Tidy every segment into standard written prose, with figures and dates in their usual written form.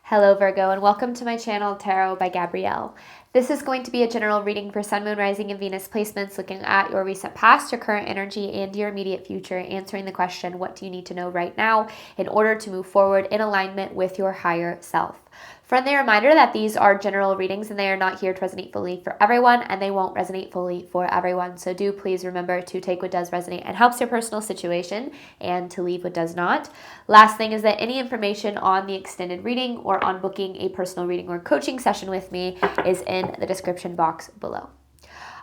Hello Virgo, and welcome to my channel Tarot by Gabrielle. This is going to be a general reading for Sun, Moon, Rising, and Venus placements looking at your recent past, your current energy, and your immediate future, answering the question, what do you need to know right now in order to move forward in alignment with your higher self? Friendly reminder that these are general readings and they are not here to resonate fully for everyone, and they won't resonate fully for everyone. So do please remember to take what does resonate and helps your personal situation and to leave what does not. Last thing is that any information on the extended reading or on booking a personal reading or coaching session with me is in the description box below.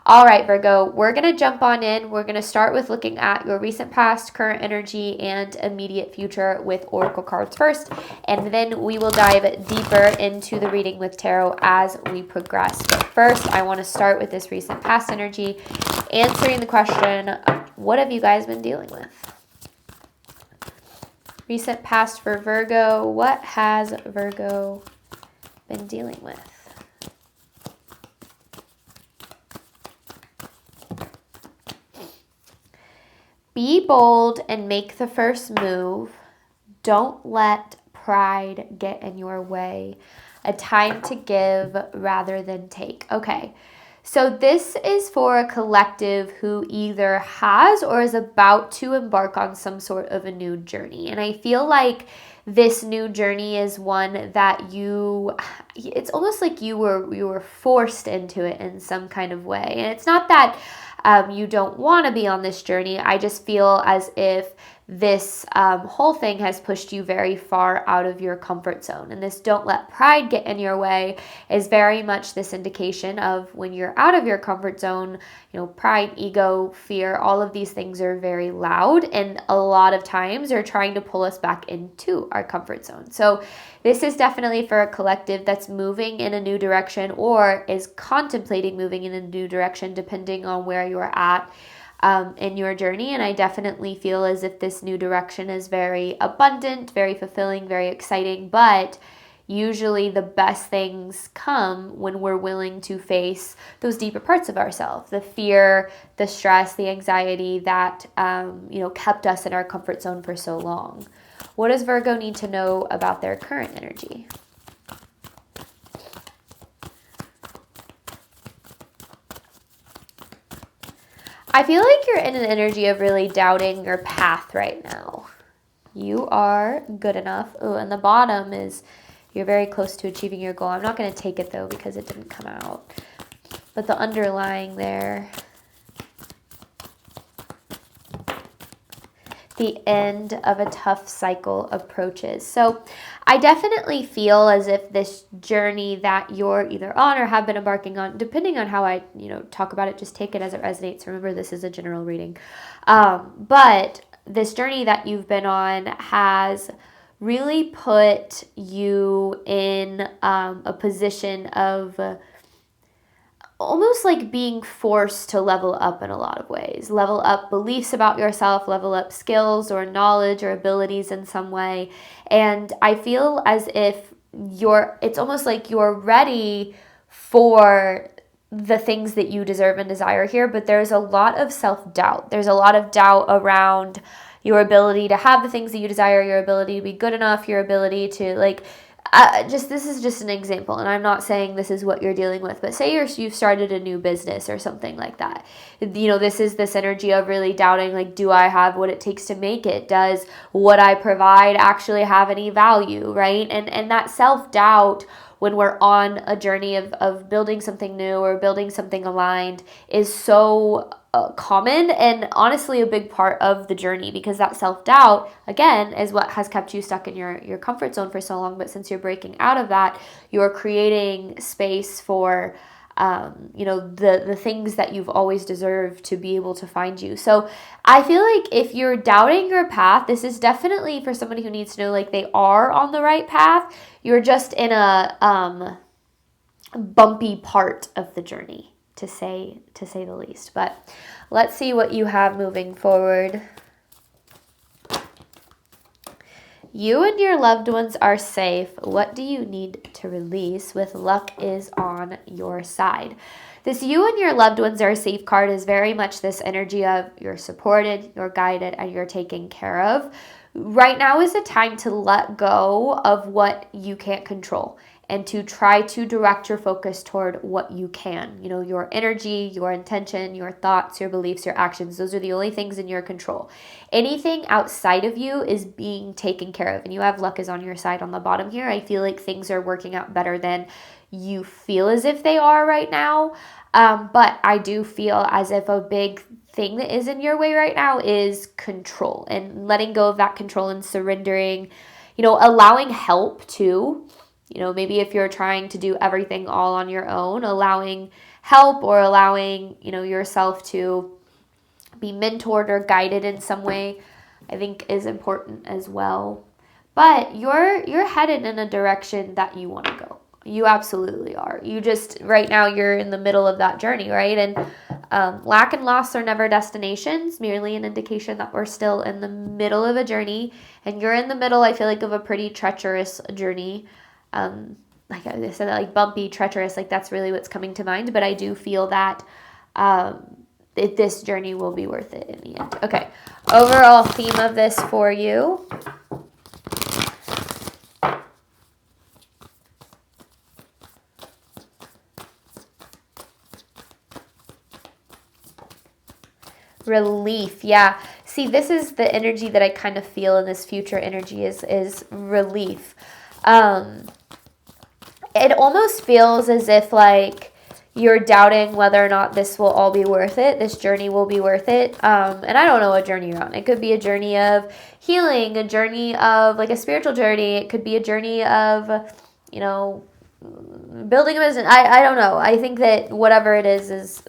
All right, Virgo, we're going to jump on in. We're going to start with looking at your recent past, current energy, and immediate future with oracle cards first, and then we will dive deeper into the reading with tarot as we progress. But first, I want to start with this recent past energy, answering the question, what have you guys been dealing with? Recent past for Virgo, what has Virgo been dealing with? Be bold and make the first move. Don't let pride get in your way. A time to give rather than take. Okay, so this is for a collective who either has or is about to embark on some sort of a new journey. And I feel like this new journey is one that it's almost like you were forced into it in some kind of way. And it's not that you don't want to be on this journey. I just feel as if this whole thing has pushed you very far out of your comfort zone. And this don't let pride get in your way is very much this indication of when you're out of your comfort zone, pride, ego, fear, all of these things are very loud. And a lot of times they're trying to pull us back into our comfort zone. So this is definitely for a collective that's moving in a new direction or is contemplating moving in a new direction, depending on where you're at in your journey. And I definitely feel as if this new direction is very abundant, very fulfilling, very exciting, but usually the best things come when we're willing to face those deeper parts of ourselves, the fear, the stress, the anxiety that kept us in our comfort zone for so long. What does Virgo need to know about their current energy? I feel like you're in an energy of really doubting your path right now. You are good enough. Oh, and the bottom is you're very close to achieving your goal. I'm not going to take it though because it didn't come out. But the underlying there, the end of a tough cycle approaches. So I definitely feel as if this journey that you're either on or have been embarking on, depending on how I, talk about it, just take it as it resonates. Remember, this is a general reading. But this journey that you've been on has really put you in a position of almost like being forced to level up in a lot of ways. Level up beliefs about yourself, level up skills or knowledge or abilities in some way. And I feel as if it's almost like you're ready for the things that you deserve and desire here, but there's a lot of self-doubt. There's a lot of doubt around your ability to have the things that you desire, your ability to be good enough, your ability to this is just an example, and I'm not saying this is what you're dealing with, but say you've started a new business or something like that. This is this energy of really doubting, do I have what it takes to make it? Does what I provide actually have any value, right? And that self-doubt when we're on a journey of building something new or building something aligned is so common and honestly a big part of the journey, because that self-doubt again is what has kept you stuck in your comfort zone for so long. But since you're breaking out of that, you're creating space for the things that you've always deserved to be able to find you. So I feel like if you're doubting your path, this is definitely for somebody who needs to know they are on the right path. You're just in a bumpy part of the journey, to say the least. But let's see what you have moving forward. You and your loved ones are safe. What do you need to release? With luck is on your side. This you and your loved ones are safe card is very much this energy of you're supported, you're guided, and you're taken care of. right now is the time to let go of what you can't control and to try to direct your focus toward what you can. You know, your energy, your intention, your thoughts, your beliefs, your actions. Those are the only things in your control. Anything outside of you is being taken care of. And you have luck is on your side on the bottom here. I feel like things are working out better than you feel as if they are right now. But I do feel as if a big thing that is in your way right now is control, and letting go of that control and surrendering, you know, allowing help too. You know, maybe if you're trying to do everything all on your own, allowing help or allowing, you know, yourself to be mentored or guided in some way, I think is important as well. But you're headed in a direction that you want to go. You absolutely are. You just, right now, you're in the middle of that journey, right? And lack and loss are never destinations, merely an indication that we're still in the middle of a journey. And you're in the middle, I feel like, of a pretty treacherous journey. Like I said, like bumpy, treacherous, like that's really what's coming to mind. But I do feel that this journey will be worth it in the end. Okay, overall theme of this for you. Relief. Yeah. See, this is the energy that I kind of feel in this future energy is relief. It almost feels as if like you're doubting whether or not this will all be worth it. This journey will be worth it. And I don't know what journey you're on. It could be a journey of healing, a journey of like a spiritual journey. It could be a journey of, you know, building a business. I don't know. I think that whatever it is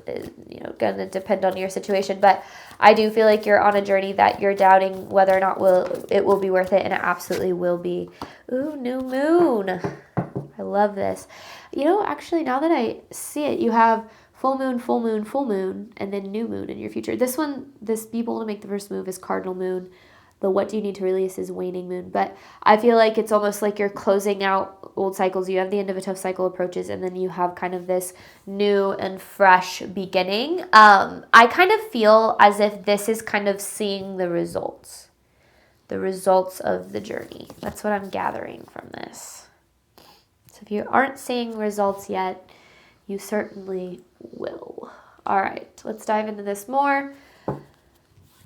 you know, going to depend on your situation. But I do feel like you're on a journey that you're doubting whether or not it will be worth it, and it absolutely will be. Ooh, new moon. I love this. You know, actually, now that I see it, you have full moon, full moon, full moon, and then new moon in your future. This Be Bold to Make the First Move is cardinal moon. The What Do You Need to Release is waning moon. But I feel like it's almost like you're closing out old cycles. You have the end of a tough cycle approaches, and then you have kind of this new and fresh beginning. I kind of feel as if this is kind of seeing the results of the journey. That's what I'm gathering from this. So if you aren't seeing results yet, you certainly will. All right, let's dive into this more.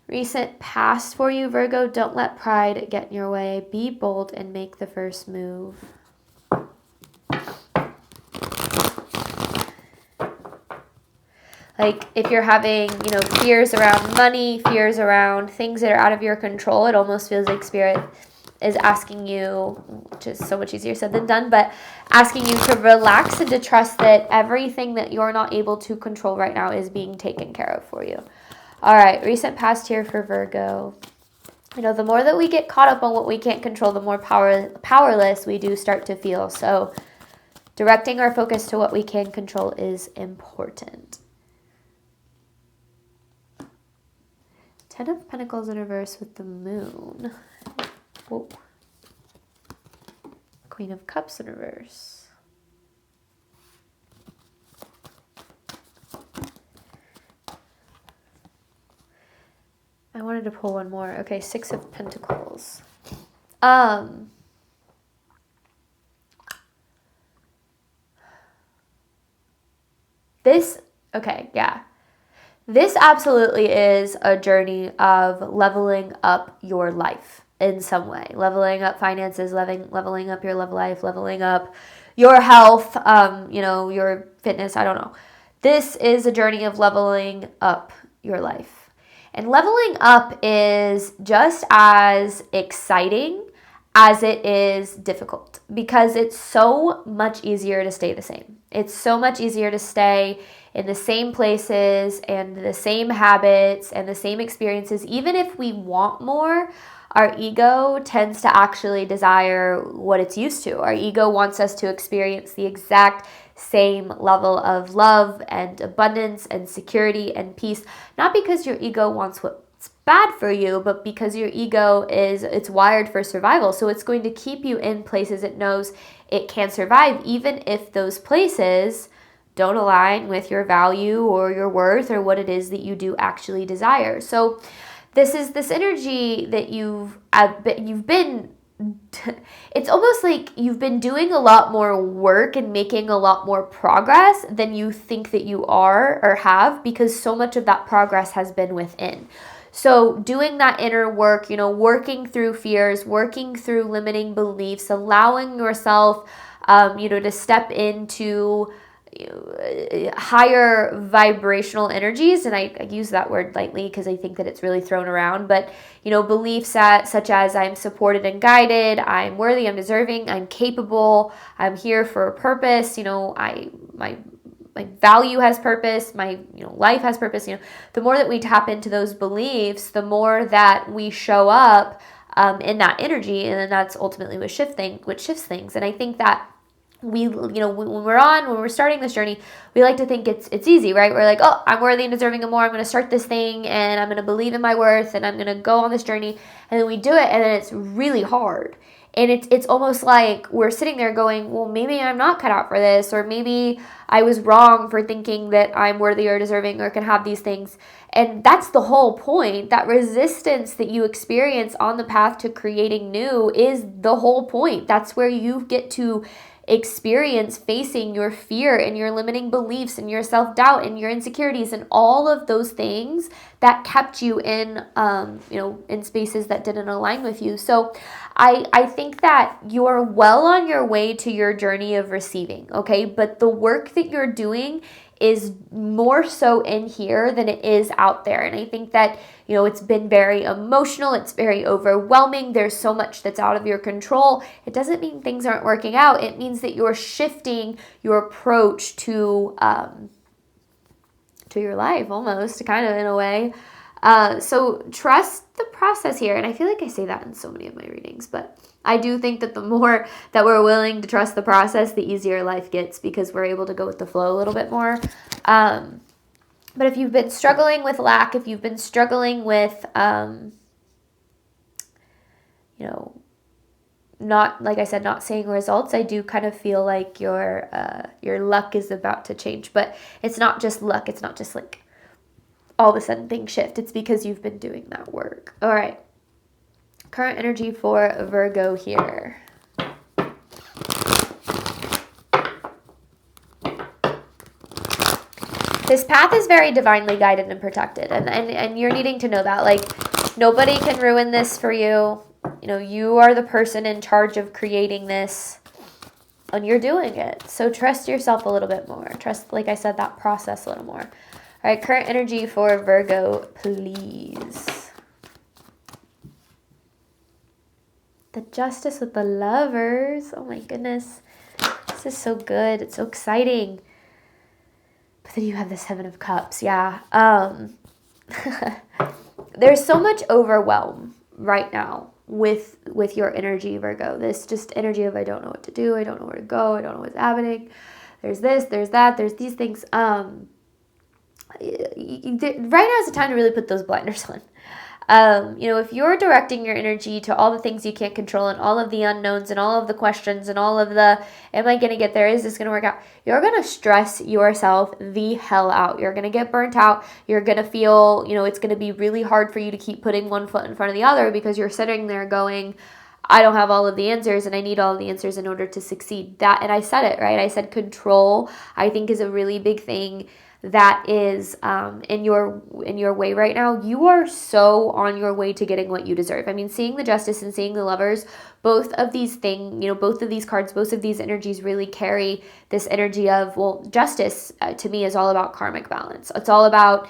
Recent past for you, Virgo. Don't let pride get in your way. Be bold and make the first move. Like if you're having, you know, fears around money, fears around things that are out of your control, it almost feels like Spirit is asking you, which is so much easier said than done, but asking you to relax and to trust that everything that you're not able to control right now is being taken care of for you. All right, recent past here for Virgo. You know, the more that we get caught up on what we can't control, the more powerless we do start to feel. So directing our focus to what we can control is important. Ten of Pentacles in reverse with the moon. Whoa. Queen of Cups in reverse. I wanted to pull one more. Okay, Six of Pentacles. This absolutely is a journey of leveling up your life in some way. Leveling up finances, leveling up your love life, leveling up your health, you know, your fitness, I don't know. This is a journey of leveling up your life. And leveling up is just as exciting as it is difficult, because it's so much easier to stay the same. It's so much easier to stay in the same places and the same habits and the same experiences. Even if we want more, our ego tends to actually desire what it's used to. Our ego wants us to experience the exact same level of love and abundance and security and peace, not because your ego wants what's bad for you, but because your ego it's wired for survival. So it's going to keep you in places it knows it can survive, even if those places don't align with your value or your worth or what it is that you do actually desire. So this is this energy that you've been, it's almost like you've been doing a lot more work and making a lot more progress than you think that you are or have, because so much of that progress has been within. So doing that inner work, working through fears, working through limiting beliefs, allowing yourself, to step into higher vibrational energies. And I use that word lightly because I think that it's really thrown around, but beliefs such as I'm supported and guided, I'm worthy, I'm deserving, I'm capable, I'm here for a purpose, my value has purpose, my life has purpose. The more that we tap into those beliefs, the more that we show up in that energy, and then that's ultimately what shifts things. And I think that when we're starting this journey, we like to think it's easy, right? We're like, oh, I'm worthy and deserving of more. I'm going to start this thing, and I'm going to believe in my worth, and I'm going to go on this journey. And then we do it, and then it's really hard. And it's almost like we're sitting there going, well, maybe I'm not cut out for this, or maybe I was wrong for thinking that I'm worthy or deserving or can have these things. And that's the whole point. That resistance that you experience on the path to creating new is the whole point. That's where you get to experience facing your fear and your limiting beliefs and your self-doubt and your insecurities and all of those things that kept you in in spaces that didn't align with you. So I think that you're well on your way to your journey of receiving, okay? But the work that you're doing is more so in here than it is out there. And I think that, it's been very emotional. It's very overwhelming. There's so much that's out of your control. It doesn't mean things aren't working out. It means that you're shifting your approach to your life, almost, kind of, in a way. So trust the process here. And I feel like I say that in so many of my readings, but I do think that the more that we're willing to trust the process, the easier life gets, because we're able to go with the flow a little bit more. But if you've been struggling with lack, if you've been struggling with, not, like I said, not seeing results, I do kind of feel like your luck is about to change. But it's not just luck. It's not just like all of a sudden things shift. It's because you've been doing that work. All right. Current energy for Virgo here. This path is very divinely guided and protected. And you're needing to know that. Like, nobody can ruin this for you. You are the person in charge of creating this, and you're doing it. So trust yourself a little bit more. Trust, like I said, that process a little more. All right, current energy for Virgo, please. The Justice with the Lovers. Oh my goodness. This is so good. It's so exciting. But then you have this Seven of Cups. Yeah. There's so much overwhelm right now with your energy, Virgo. This just energy of I don't know what to do. I don't know where to go. I don't know what's happening. There's this, there's that, there's these things. Right now is the time to really put those blinders on. If you're directing your energy to all the things you can't control and all of the unknowns and all of the questions and all of the, am I going to get there? Is this going to work out? You're going to stress yourself the hell out. You're going to get burnt out. You're going to feel, it's going to be really hard for you to keep putting one foot in front of the other, because you're sitting there going, I don't have all of the answers and I need all of the answers in order to succeed. That, and I said it, right? I said control, I think, is a really big thing that is in your way right now. You are so on your way to getting what you deserve. I mean, seeing the Justice and seeing the Lovers, both of these things, both of these cards, both of these energies really carry this energy of, well, Justice to me is all about karmic balance. It's all about,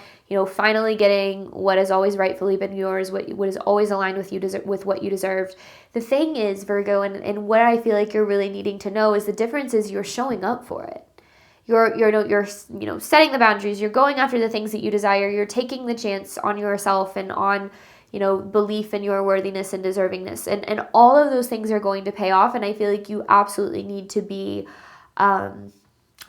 finally getting what has always rightfully been yours, what is always aligned with you, with what you deserved. The thing is, Virgo, and what I feel like you're really needing to know is the difference is you're showing up for it. You're setting the boundaries. You're going after the things that you desire. You're taking the chance on yourself and on, belief in your worthiness and deservingness. And all of those things are going to pay off. And I feel like you absolutely need to be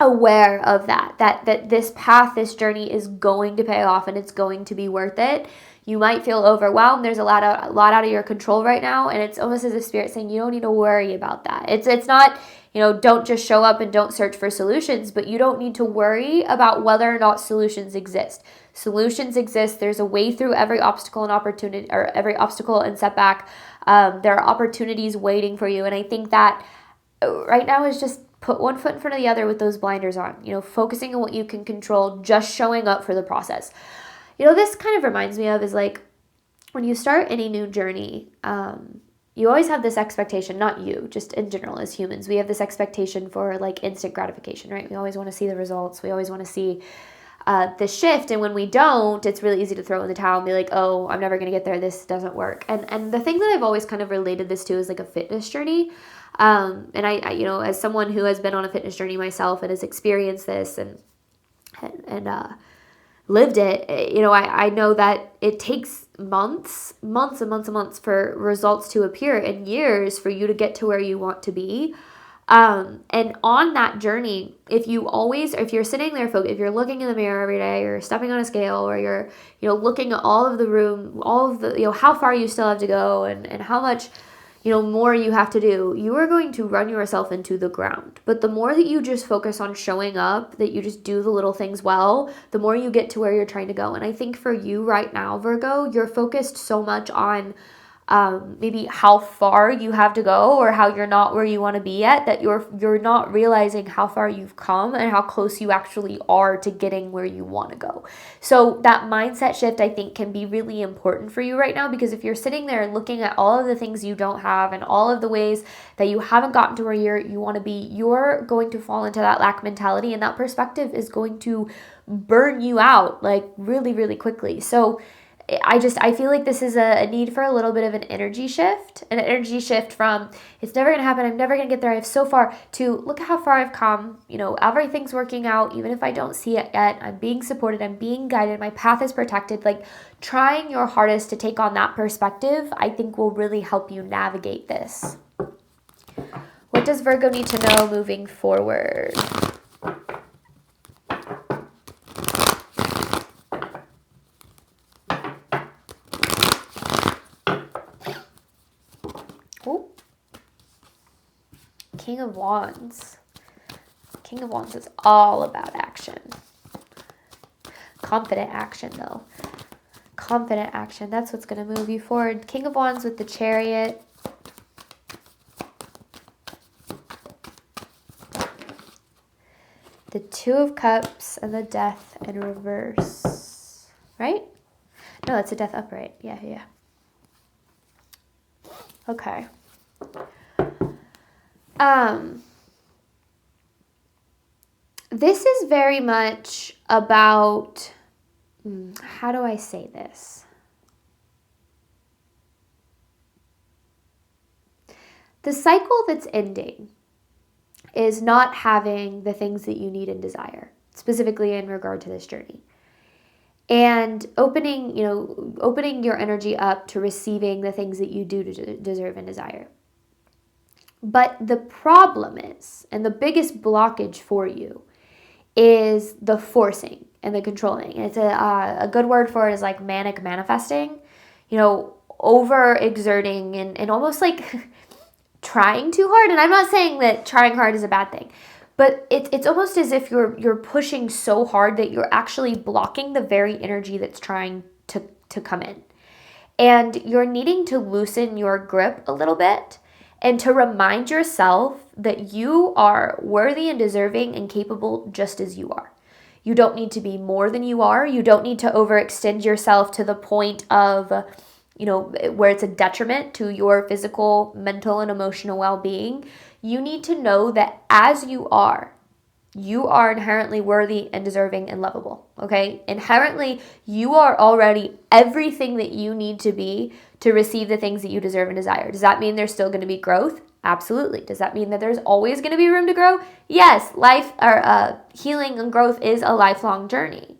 aware of that this path, this journey is going to pay off and it's going to be worth it. You might feel overwhelmed. There's a lot out of your control right now. And it's almost as if Spirit's saying you don't need to worry about that. It's not, don't just show up and don't search for solutions, but you don't need to worry about whether or not solutions exist. Solutions exist. There's a way through every obstacle and opportunity, or every obstacle and setback. There are opportunities waiting for you. And I think that right now is just put one foot in front of the other with those blinders on, focusing on what you can control, just showing up for the process. This kind of reminds me of is like when you start any new journey, you always have this expectation, not you, just in general as humans, we have this expectation for like instant gratification, right? We always want to see the results. We always want to see the shift. And when we don't, it's really easy to throw in the towel and be like, oh, I'm never going to get there. This doesn't work. And the thing that I've always kind of related this to is like a fitness journey. And I as someone who has been on a fitness journey myself and has experienced this and lived it, I know that it takes months and months for results to appear, and years for you to get to where you want to be. And on that journey, if you're sitting there, if you're looking in the mirror every day, or stepping on a scale, or you're, looking at all of the, how far you still have to go and how much, more you have to do, you are going to run yourself into the ground. But the more that you just focus on showing up, that you just do the little things well, the more you get to where you're trying to go. And I think for you right now, Virgo, you're focused so much on maybe how far you have to go, or how you're not where you want to be at, that you're not realizing how far you've come and how close you actually are to getting where you want to go. So that mindset shift, I think, can be really important for you right now, because if you're sitting there and looking at all of the things you don't have and all of the ways that you haven't gotten to where you want to be, you're going to fall into that lack mentality, and that perspective is going to burn you out like really, really quickly. So I feel like this is a need for a little bit of an energy shift from it's never going to happen, I'm never going to get there, I have so far, to look at how far I've come, everything's working out, even if I don't see it yet, I'm being supported, I'm being guided, my path is protected. Like, trying your hardest to take on that perspective, I think, will really help you navigate this. What does Virgo need to know moving forward? Ooh. King of Wands. King of Wands is all about action. Confident action, though. Confident action. That's what's going to move you forward. King of Wands with the Chariot. The Two of Cups and the Death in reverse. Right? No, that's a Death upright. Yeah. Okay. This is very much about, how do I say this? The cycle that's ending is not having the things that you need and desire, specifically in regard to this journey. And opening your energy up to receiving the things that you do deserve and desire. But the problem is, and the biggest blockage for you, is the forcing and the controlling. It's a good word for it is like manic manifesting, overexerting and almost like trying too hard. And I'm not saying that trying hard is a bad thing, but it's almost as if you're pushing so hard that you're actually blocking the very energy that's trying to come in. And you're needing to loosen your grip a little bit and to remind yourself that you are worthy and deserving and capable just as you are. You don't need to be more than you are. You don't need to overextend yourself to the point of, where it's a detriment to your physical, mental, and emotional well-being. You need to know that as you are inherently worthy and deserving and lovable, okay? Inherently, you are already everything that you need to be to receive the things that you deserve and desire. Does that mean there's still going to be growth? Absolutely. Does that mean that there's always going to be room to grow? Yes, healing and growth is a lifelong journey.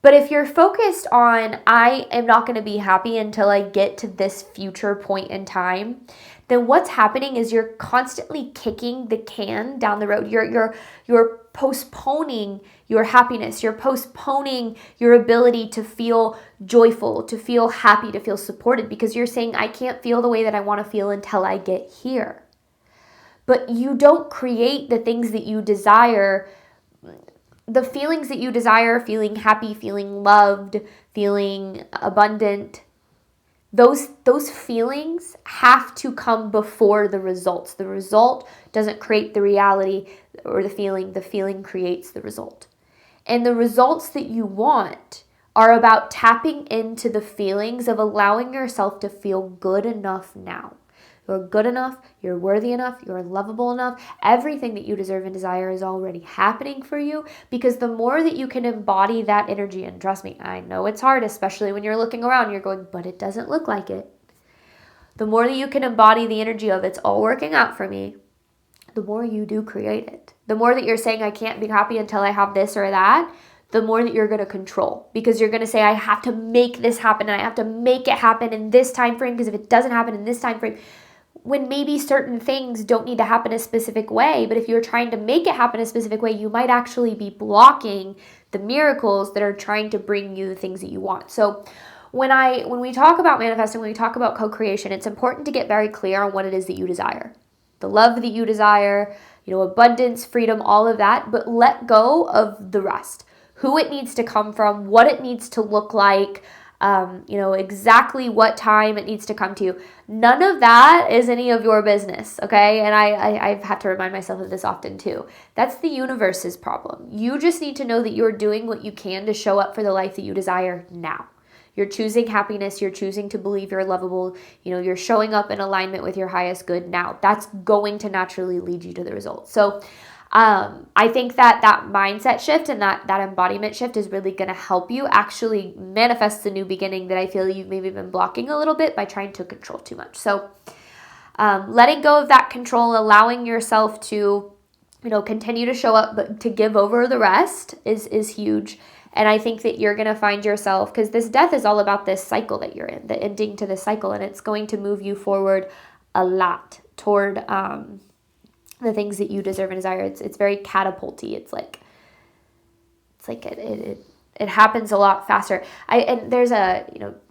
But if you're focused on, I am not going to be happy until I get to this future point in time, then what's happening is you're constantly kicking the can down the road. You're postponing your happiness. You're postponing your ability to feel joyful, to feel happy, to feel supported, because you're saying, I can't feel the way that I want to feel until I get here. but you don't create the things that you desire. The feelings that you desire, feeling happy, feeling loved, feeling abundant, those feelings have to come before the results. The result doesn't create the reality or the feeling creates the result. And the results that you want are about tapping into the feelings of allowing yourself to feel good enough now. You're good enough, you're worthy enough, you're lovable enough. Everything that you deserve and desire is already happening for you, because the more that you can embody that energy, and trust me, I know it's hard, especially when you're looking around, you're going, but it doesn't look like it. The more that you can embody the energy of it's all working out for me, the more you do create it. The more that you're saying, I can't be happy until I have this or that, the more that you're going to control, because you're going to say, I have to make this happen and I have to make it happen in this time frame, because if it doesn't happen in this time frame, when maybe certain things don't need to happen a specific way, but if you're trying to make it happen a specific way, you might actually be blocking the miracles that are trying to bring you the things that you want. So when we talk about manifesting, when we talk about co-creation, it's important to get very clear on what it is that you desire. The love that you desire, abundance, freedom, all of that, but let go of the rest. Who it needs to come from, what it needs to look like, exactly what time it needs to come to you. None of that is any of your business, okay? And I've had to remind myself of this often too. That's the universe's problem. You just need to know that you're doing what you can to show up for the life that you desire now. You're choosing happiness. You're choosing to believe you're lovable. You're showing up in alignment with your highest good now. That's going to naturally lead you to the results. So I think that mindset shift and that embodiment shift is really going to help you actually manifest the new beginning that I feel you've maybe been blocking a little bit by trying to control too much. So letting go of that control, allowing yourself to, continue to show up, but to give over the rest is huge. And I think that you're going to find yourself, because this death is all about this cycle that you're in, the ending to this cycle, and it's going to move you forward a lot toward the things that you deserve and desire. It's very catapulty. It happens a lot faster. And there's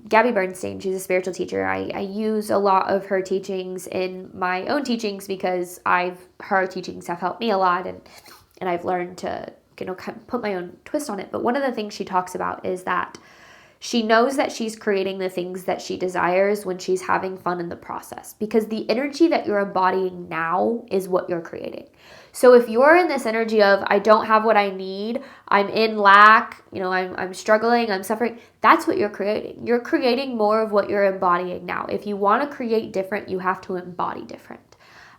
Gabby Bernstein, she's a spiritual teacher. I use a lot of her teachings in my own teachings because her teachings have helped me a lot, and I've learned to kind of put my own twist on it. But one of the things she talks about is that she knows that she's creating the things that she desires when she's having fun in the process, because the energy that you're embodying now is what you're creating. So if you're in this energy of, I don't have what I need, I'm in lack, I'm struggling, I'm suffering, that's what you're creating. You're creating more of what you're embodying now. If you want to create different, you have to embody different.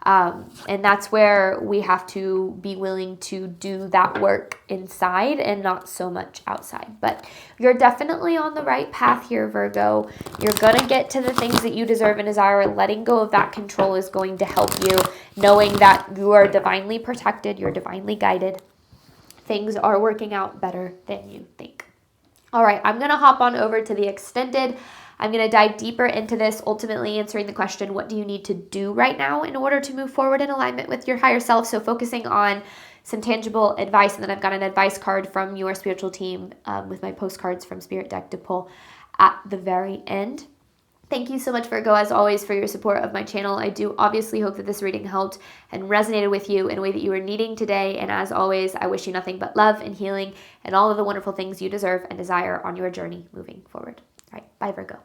And that's where we have to be willing to do that work inside and not so much outside. But you're definitely on the right path here, Virgo. You're going to get to the things that you deserve and desire. Letting go of that control is going to help you, knowing that you are divinely protected, you're divinely guided. Things are working out better than you think. All right, I'm going to hop on over to the extended. I'm going to dive deeper into this, ultimately answering the question, what do you need to do right now in order to move forward in alignment with your higher self? So focusing on some tangible advice, and then I've got an advice card from your spiritual team with my postcards from Spirit Deck to pull at the very end. Thank you so much, Virgo, as always, for your support of my channel. I do obviously hope that this reading helped and resonated with you in a way that you were needing today. And as always, I wish you nothing but love and healing and all of the wonderful things you deserve and desire on your journey moving forward. All right, bye, Virgo.